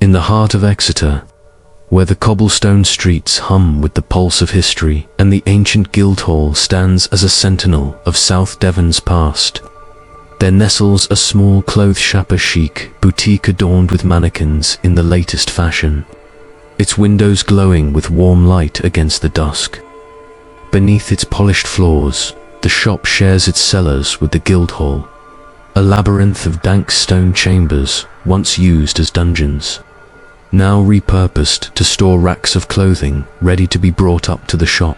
In the heart of Exeter, where the cobblestone streets hum with the pulse of history and the ancient Guildhall stands as a sentinel of South Devon's past, there nestles a small clothes-shop chic boutique adorned with mannequins in the latest fashion, its windows glowing with warm light against the dusk. Beneath its polished floors, the shop shares its cellars with the Guildhall, a labyrinth of dank stone chambers once used as dungeons, now repurposed to store racks of clothing ready to be brought up to the shop.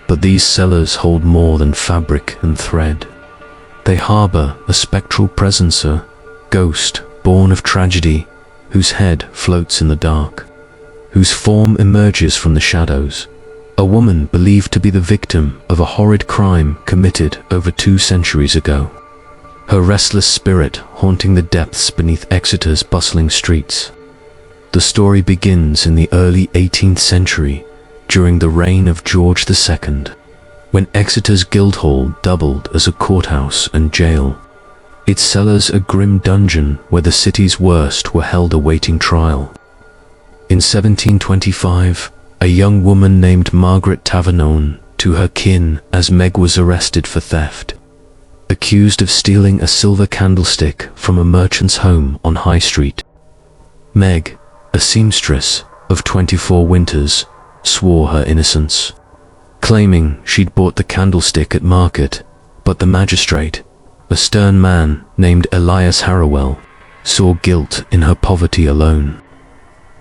But these cellars hold more than fabric and thread. They harbor a spectral presence, a ghost born of tragedy, whose head floats in the dark, whose form emerges from the shadows, a woman believed to be the victim of a horrid crime committed over 2 centuries ago, her restless spirit haunting the depths beneath Exeter's bustling streets. The story begins in the early 18th century, during the reign of George II, when Exeter's Guildhall doubled as a courthouse and jail, its cellars a grim dungeon where the city's worst were held awaiting trial. In 1725, a young woman named Margaret Tavernon to her kin as Meg was arrested for theft, accused of stealing a silver candlestick from a merchant's home on High Street. Meg, a seamstress of 24 winters, swore her innocence, claiming she'd bought the candlestick at market, but the magistrate, a stern man named Elias Harrowell, saw guilt in her poverty alone.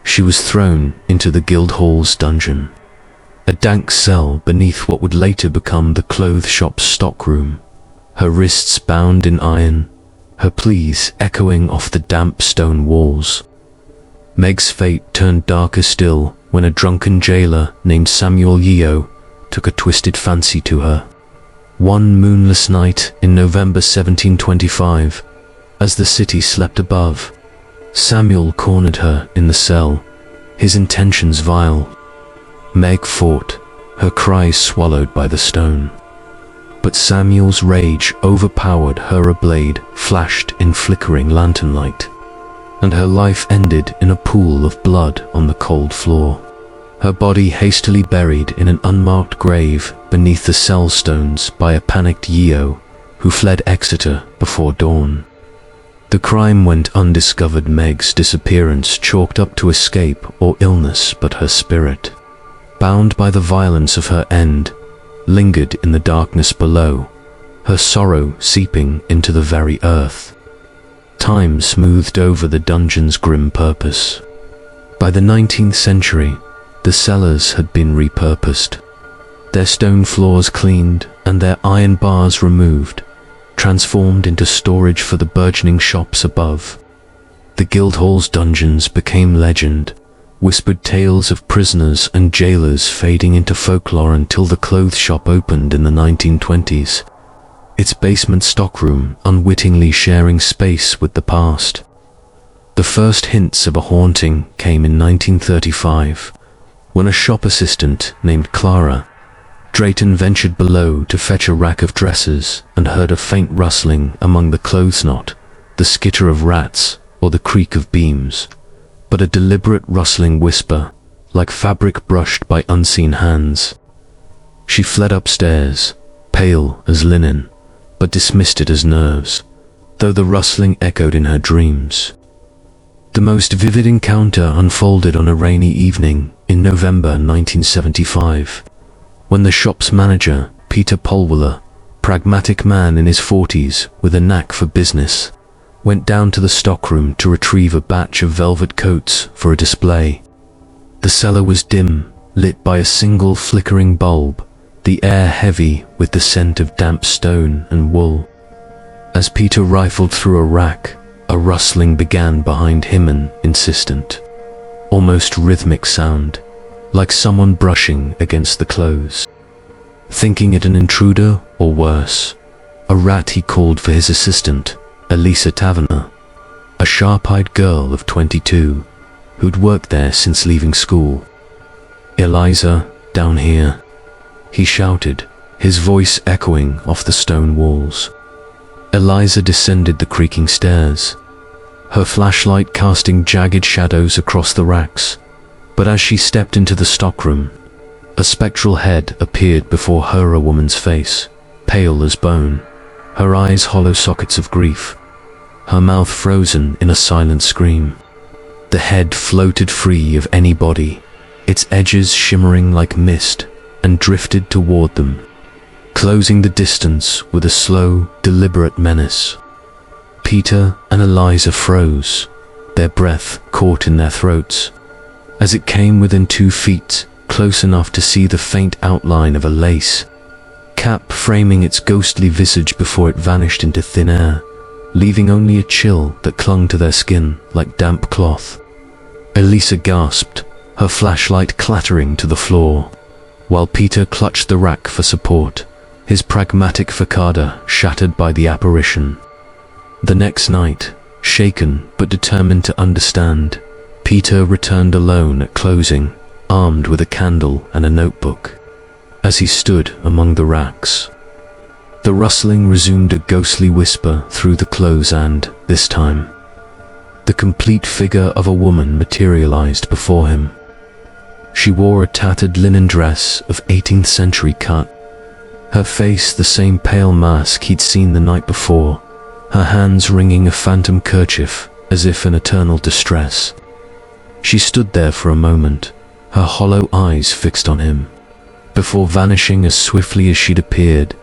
She was thrown into the Guildhall's dungeon, a dank cell beneath what would later become the clothes shop's stockroom, her wrists bound in iron, her pleas echoing off the damp stone walls. Meg's fate turned darker still when a drunken jailer named Samuel Yeo took a twisted fancy to her. One moonless night in November 1725, as the city slept above, Samuel cornered her in the cell, his intentions vile. Meg fought, her cries swallowed by the stone. But Samuel's rage overpowered her. A blade flashed in flickering lantern light, and her life ended in a pool of blood on the cold floor, her body hastily buried in an unmarked grave beneath the cell stones by a panicked Yeo who fled Exeter before dawn. The crime went undiscovered. Meg's disappearance chalked up to escape or illness, but her spirit, bound by the violence of her end, lingered in the darkness below, her sorrow seeping into the very earth. Time smoothed over the dungeon's grim purpose. By the 19th century, the cellars had been repurposed, their stone floors cleaned and their iron bars removed, transformed into storage for the burgeoning shops above. The Guildhall's dungeons became legend, whispered tales of prisoners and jailers fading into folklore until the clothes shop opened in the 1920s, its basement stockroom unwittingly sharing space with the past. The first hints of a haunting came in 1935, when a shop assistant named Clara Drayton ventured below to fetch a rack of dresses and heard a faint rustling among the clothes knot, the skitter of rats or the creak of beams, but a deliberate rustling whisper, like fabric brushed by unseen hands. She fled upstairs, pale as linen, but dismissed it as nerves, though the rustling echoed in her dreams. The most vivid encounter unfolded on a rainy evening in November 1975, when the shop's manager, Peter Polwiller, pragmatic man in his 40s with a knack for business, went down to the stockroom to retrieve a batch of velvet coats for a display. The cellar was dim, lit by a single flickering bulb, the air heavy with the scent of damp stone and wool. As Peter rifled through a rack, a rustling began behind him, an insistent, almost rhythmic sound, like someone brushing against the clothes. Thinking it an intruder, or worse, a rat, he called for his assistant, Elisa Taverner, a sharp-eyed girl of 22, who'd worked there since leaving school. "Eliza, down here," he shouted, his voice echoing off the stone walls. Eliza descended the creaking stairs, her flashlight casting jagged shadows across the racks. But as she stepped into the stockroom, a spectral head appeared before her, a woman's face, pale as bone, her eyes hollow sockets of grief, her mouth frozen in a silent scream. The head floated free of any body, its edges shimmering like mist, and drifted toward them, closing the distance with a slow, deliberate menace. Peter and Eliza froze, their breath caught in their throats. As it came within 2 feet, close enough to see the faint outline of a lace cap framing its ghostly visage before it vanished into thin air, leaving only a chill that clung to their skin like damp cloth. Elisa gasped, her flashlight clattering to the floor, while Peter clutched the rack for support, his pragmatic facade shattered by the apparition. The next night, shaken but determined to understand, Peter returned alone at closing, armed with a candle and a notebook. As he stood among the racks, the rustling resumed a ghostly whisper through the clothes and, this time, the complete figure of a woman materialized before him. She wore a tattered linen dress of 18th century cut, her face the same pale mask he'd seen the night before, her hands wringing a phantom kerchief as if in eternal distress. She stood there for a moment, her hollow eyes fixed on him, before vanishing as swiftly as she'd appeared,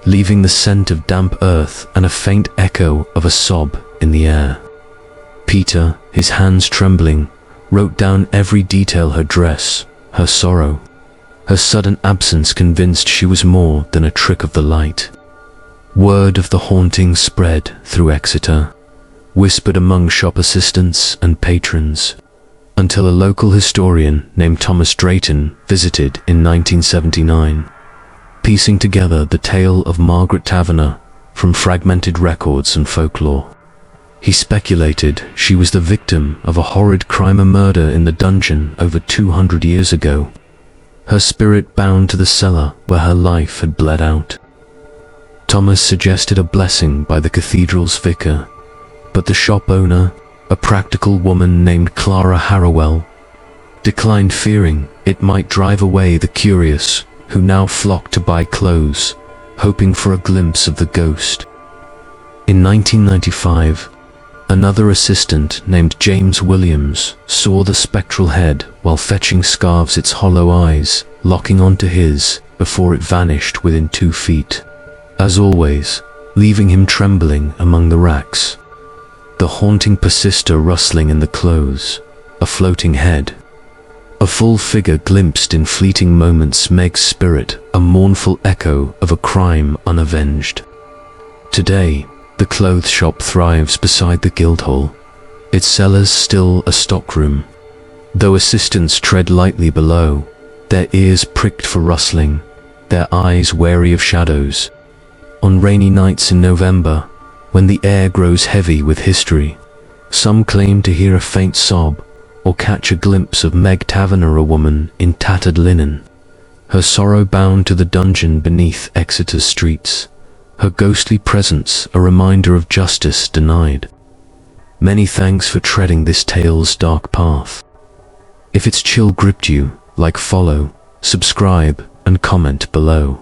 leaving the scent of damp earth and a faint echo of a sob in the air. Peter, his hands trembling, wrote down every detail: her dress, her sorrow, her sudden absence, convinced she was more than a trick of the light. Word of the haunting spread through Exeter, whispered among shop assistants and patrons, until a local historian named Thomas Drayton visited in 1979, piecing together the tale of Margaret Taverner from fragmented records and folklore. He speculated she was the victim of a horrid crime, a murder in the dungeon over 200 years ago, her spirit bound to the cellar where her life had bled out. Thomas suggested a blessing by the cathedral's vicar, but the shop owner, a practical woman named Clara Harrowell, declined, fearing it might drive away the curious who now flocked to buy clothes, hoping for a glimpse of the ghost. In 1995, another assistant named James Williams saw the spectral head while fetching scarves, its hollow eyes locking onto his before it vanished within 2 feet, as always, leaving him trembling among the racks. The haunting persisted, rustling in the clothes, a floating head, a full figure glimpsed in fleeting moments, Meg's spirit, a mournful echo of a crime unavenged. Today, the clothes shop thrives beside the Guildhall, its cellars still a stockroom, though assistants tread lightly below, their ears pricked for rustling, their eyes wary of shadows. On rainy nights in November, when the air grows heavy with history, some claim to hear a faint sob or catch a glimpse of Meg Taverner, a woman in tattered linen, her sorrow bound to the dungeon beneath Exeter's streets, her ghostly presence a reminder of justice denied. Many thanks for treading this tale's dark path. If its chill gripped you, follow, subscribe, and comment below.